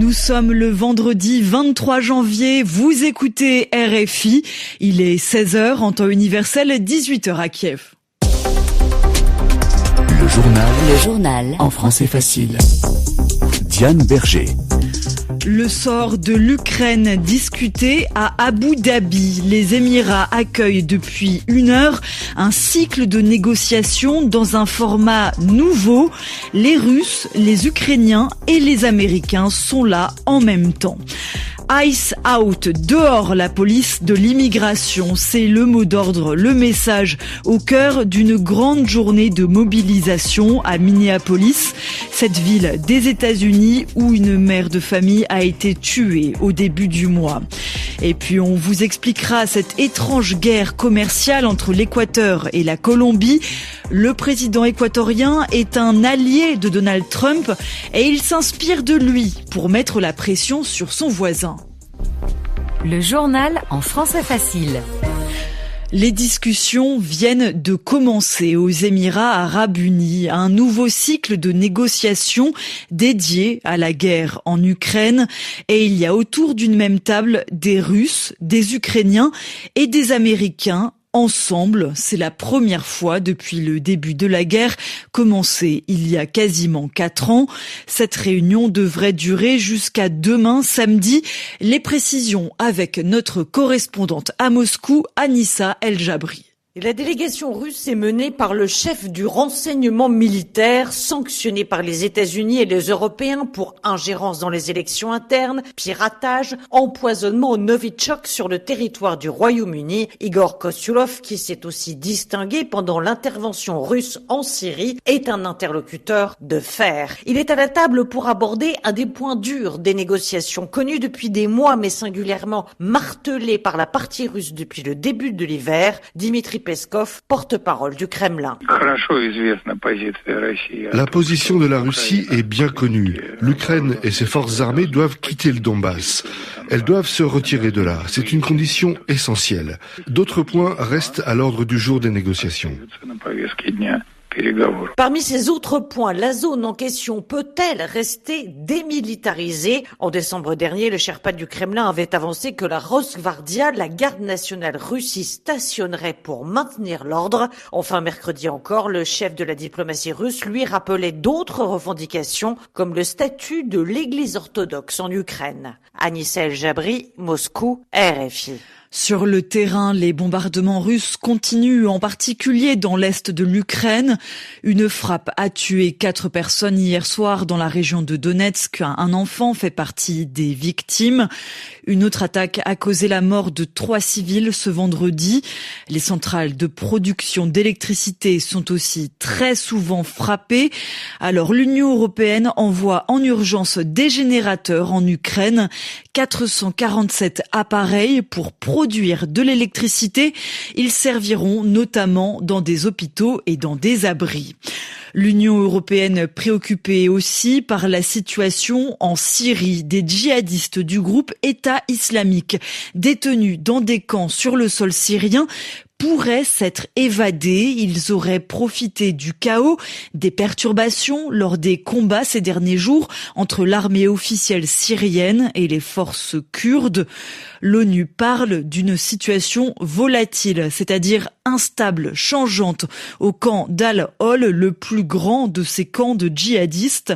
Nous sommes le vendredi 23 janvier, vous écoutez RFI, il est 16h en temps universel, 18h à Kiev. Le journal en français facile. Diane Berger. Le sort de l'Ukraine discuté à Abu Dhabi. Les Émirats accueillent depuis 1 heure un cycle de négociations dans un format nouveau. Les Russes, les Ukrainiens et les Américains sont là en même temps. Ice out, dehors la police de l'immigration, c'est le mot d'ordre, le message au cœur d'une grande journée de mobilisation à Minneapolis, cette ville des États-Unis où une mère de famille a été tuée au début du mois. Et puis on vous expliquera cette étrange guerre commerciale entre l'Équateur et la Colombie. Le président équatorien est un allié de Donald Trump et il s'inspire de lui pour mettre la pression sur son voisin. Le journal en français facile. Les discussions viennent de commencer aux Émirats arabes unis, un nouveau cycle de négociations dédié à la guerre en Ukraine. Et il y a autour d'une même table des Russes, des Ukrainiens et des Américains. Ensemble, c'est la première fois depuis le début de la guerre, commencée il y a quasiment 4 ans. Cette réunion devrait durer jusqu'à demain, samedi. Les précisions avec notre correspondante à Moscou, Anissa El-Jabri. La délégation russe est menée par le chef du renseignement militaire, sanctionné par les États-Unis et les Européens pour ingérence dans les élections internes, piratage, empoisonnement au Novichok sur le territoire du Royaume-Uni. Igor Kostyulov, qui s'est aussi distingué pendant l'intervention russe en Syrie, est un interlocuteur de fer. Il est à la table pour aborder un des points durs des négociations, connus depuis des mois mais singulièrement martelés par la partie russe depuis le début de l'hiver. Dmitri Peskov, porte-parole du Kremlin. La position de la Russie est bien connue. L'Ukraine et ses forces armées doivent quitter le Donbass. Elles doivent se retirer de là. C'est une condition essentielle. D'autres points restent à l'ordre du jour des négociations. Parmi ces autres points, la zone en question peut-elle rester démilitarisée ? En décembre dernier, le Sherpa du Kremlin avait avancé que la Rosgvardia, la garde nationale russe, y stationnerait pour maintenir l'ordre. Enfin, mercredi encore, le chef de la diplomatie russe lui rappelait d'autres revendications, comme le statut de l'Église orthodoxe en Ukraine. Anissa El-Jabri, Moscou, RFI. Sur le terrain, les bombardements russes continuent, en particulier dans l'est de l'Ukraine. Une frappe a tué 4 personnes hier soir dans la région de Donetsk. Un enfant fait partie des victimes. Une autre attaque a causé la mort de 3 civils ce vendredi. Les centrales de production d'électricité sont aussi très souvent frappées. Alors l'Union européenne envoie en urgence des générateurs en Ukraine. 447 appareils pour produire de l'électricité. Ils serviront notamment dans des hôpitaux et dans des abris. L'Union européenne préoccupée aussi par la situation en Syrie. Des djihadistes du groupe État islamique détenus dans des camps sur le sol syrien pourraient s'être évadés. Ils auraient profité du chaos, des perturbations lors des combats ces derniers jours entre l'armée officielle syrienne et les forces kurdes. L'ONU parle d'une situation volatile, c'est-à-dire instable, changeante, au camp d'Al-Hol, le plus grand de ces camps de djihadistes.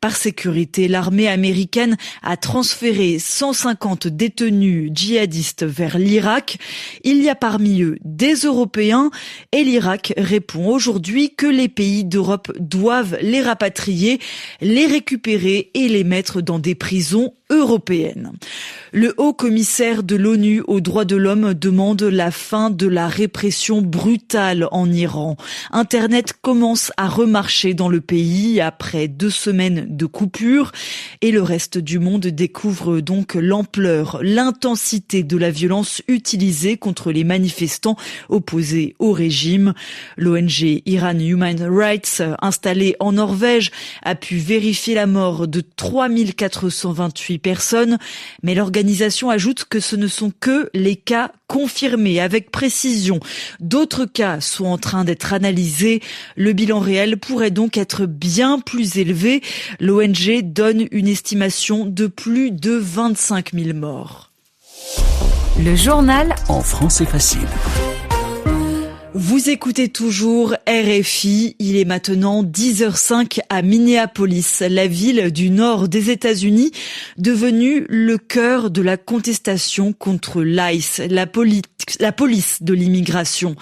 Par sécurité, l'armée américaine a transféré 150 détenus djihadistes vers l'Irak. Il y a parmi eux des Européens et l'Irak répond aujourd'hui que les pays d'Europe doivent les rapatrier, les récupérer et les mettre dans des prisons européennes. Le haut-commissaire de l'ONU aux droits de l'homme demande la fin de la répression brutale en Iran. Internet commence à remarcher dans le pays après 2 semaines de coupure et le reste du monde découvre donc l'ampleur, l'intensité de la violence utilisée contre les manifestants opposés au régime. L'ONG Iran Human Rights, installée en Norvège, a pu vérifier la mort de 3428 personnes. Mais l'organisation ajoute que ce ne sont que les cas confirmés avec précision. D'autres cas sont en train d'être analysés. Le bilan réel pourrait donc être bien plus élevé. L'ONG donne une estimation de plus de 25 000 morts. Le journal en français facile. Vous écoutez toujours RFI, il est maintenant 10h05 à Minneapolis, la ville du nord des États-Unis, devenue le cœur de la contestation contre l'ICE, la police de l'immigration.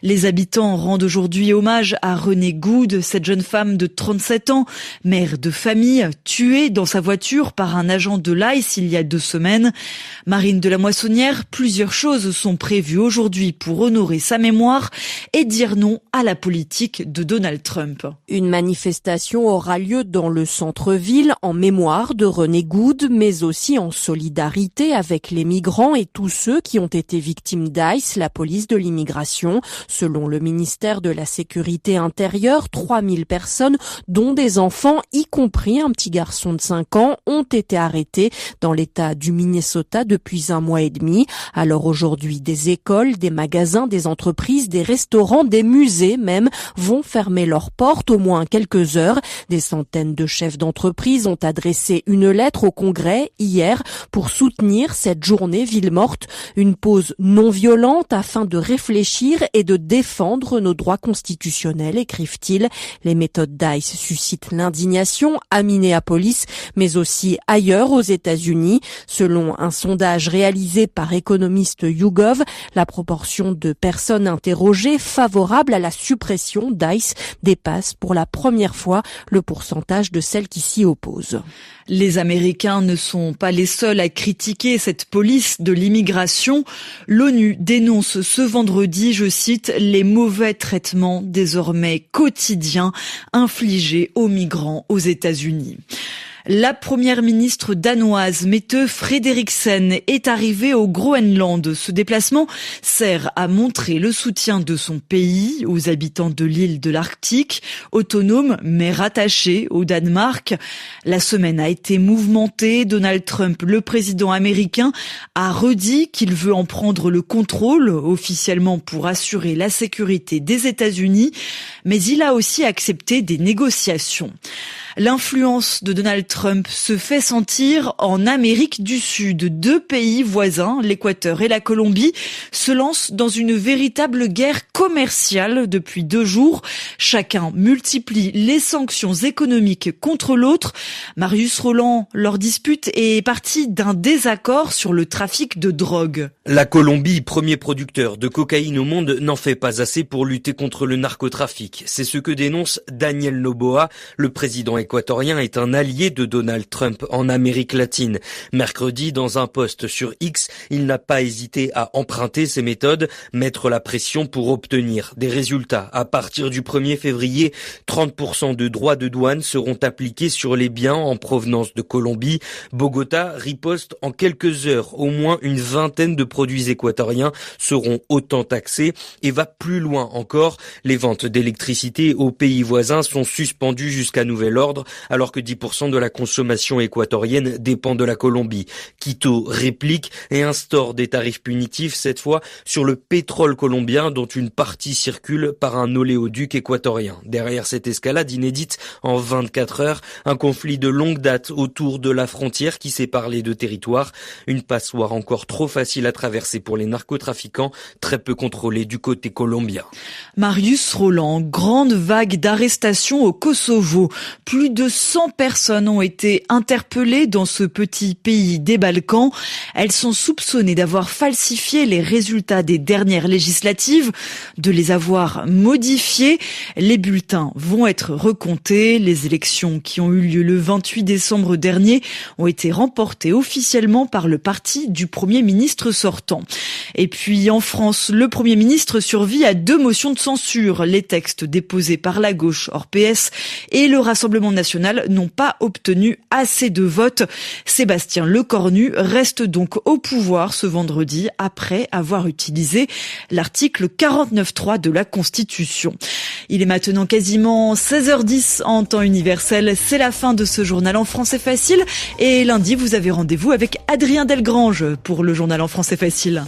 Les habitants rendent aujourd'hui hommage à Renée Good, cette jeune femme de 37 ans, mère de famille, tuée dans sa voiture par un agent de l'ICE il y a 2 semaines. Marine de la Moissonnière, plusieurs choses sont prévues aujourd'hui pour honorer sa mémoire et dire non à la politique de Donald Trump. Une manifestation aura lieu dans le centre-ville en mémoire de Renée Good, mais aussi en solidarité avec les migrants et tous ceux qui ont été victimes d'ICE, la police de l'immigration. Selon le ministère de la Sécurité intérieure, 3000 personnes, dont des enfants, y compris un petit garçon de 5 ans, ont été arrêtés dans l'État du Minnesota depuis 1 mois et demi. Alors aujourd'hui, des écoles, des magasins, des entreprises, des restaurants, des musées même vont fermer leurs portes au moins quelques heures. Des centaines de chefs d'entreprise ont adressé une lettre au Congrès hier pour soutenir cette journée ville morte, une pause non violente afin de réfléchir et de défendre nos droits constitutionnels, écrivent-ils. Les méthodes d'ICE suscitent l'indignation à Minneapolis, mais aussi ailleurs aux États-Unis. Selon un sondage réalisé par économiste YouGov, la proportion de personnes interrogées favorables à la suppression d'ICE dépasse pour la première fois le pourcentage de celles qui s'y opposent. Les Américains ne sont pas les seuls à critiquer cette police de l'immigration. L'ONU dénonce ce vendredi, je cite, les mauvais traitements désormais quotidiens infligés aux migrants aux États-Unis. La première ministre danoise, Mette Frederiksen, est arrivée au Groenland. Ce déplacement sert à montrer le soutien de son pays aux habitants de l'île de l'Arctique, autonome mais rattachée au Danemark. La semaine a été mouvementée. Donald Trump, le président américain, a redit qu'il veut en prendre le contrôle officiellement pour assurer la sécurité des États-Unis, mais il a aussi accepté des négociations. L'influence de Donald Trump se fait sentir en Amérique du Sud. 2 pays voisins, l'Équateur et la Colombie, se lancent dans une véritable guerre commerciale depuis 2 jours. Chacun multiplie les sanctions économiques contre l'autre. Marius Roland, leur dispute est partie d'un désaccord sur le trafic de drogue. La Colombie, premier producteur de cocaïne au monde, n'en fait pas assez pour lutter contre le narcotrafic. C'est ce que dénonce Daniel Noboa, le président équatorien est un allié de Donald Trump en Amérique latine. Mercredi, dans un post sur X, il n'a pas hésité à emprunter ses méthodes, mettre la pression pour obtenir des résultats. À partir du 1er février, 30% de droits de douane seront appliqués sur les biens en provenance de Colombie. Bogota riposte en quelques heures. Au moins une vingtaine de produits équatoriens seront autant taxés et va plus loin encore. Les ventes d'électricité aux pays voisins sont suspendues jusqu'à nouvel ordre, alors que 10% de la consommation équatorienne dépend de la Colombie. Quito réplique et instaure des tarifs punitifs, cette fois sur le pétrole colombien dont une partie circule par un oléoduc équatorien. Derrière cette escalade inédite en 24 heures, un conflit de longue date autour de la frontière qui sépare les 2 territoires. Une passoire encore trop facile à traverser pour les narcotrafiquants, très peu contrôlée du côté colombien. Marius Roland, grande vague d'arrestations au Kosovo. Plus de 100 personnes ont été interpellées dans ce petit pays des Balkans. Elles sont soupçonnées d'avoir falsifié les résultats des dernières législatives, de les avoir modifiés. Les bulletins vont être recomptés. Les élections qui ont eu lieu le 28 décembre dernier ont été remportées officiellement par le parti du Premier ministre sortant. Et puis en France, le Premier ministre survit à 2 motions de censure. Les textes déposés par la gauche hors PS et le Rassemblement national n'ont pas obtenu obtenu assez de votes. Sébastien Lecornu reste donc au pouvoir ce vendredi après avoir utilisé l'article 49.3 de la Constitution. Il est maintenant quasiment 16h10 en temps universel. C'est la fin de ce journal en français facile. Et lundi, vous avez rendez-vous avec Adrien Delgrange pour le journal en français facile.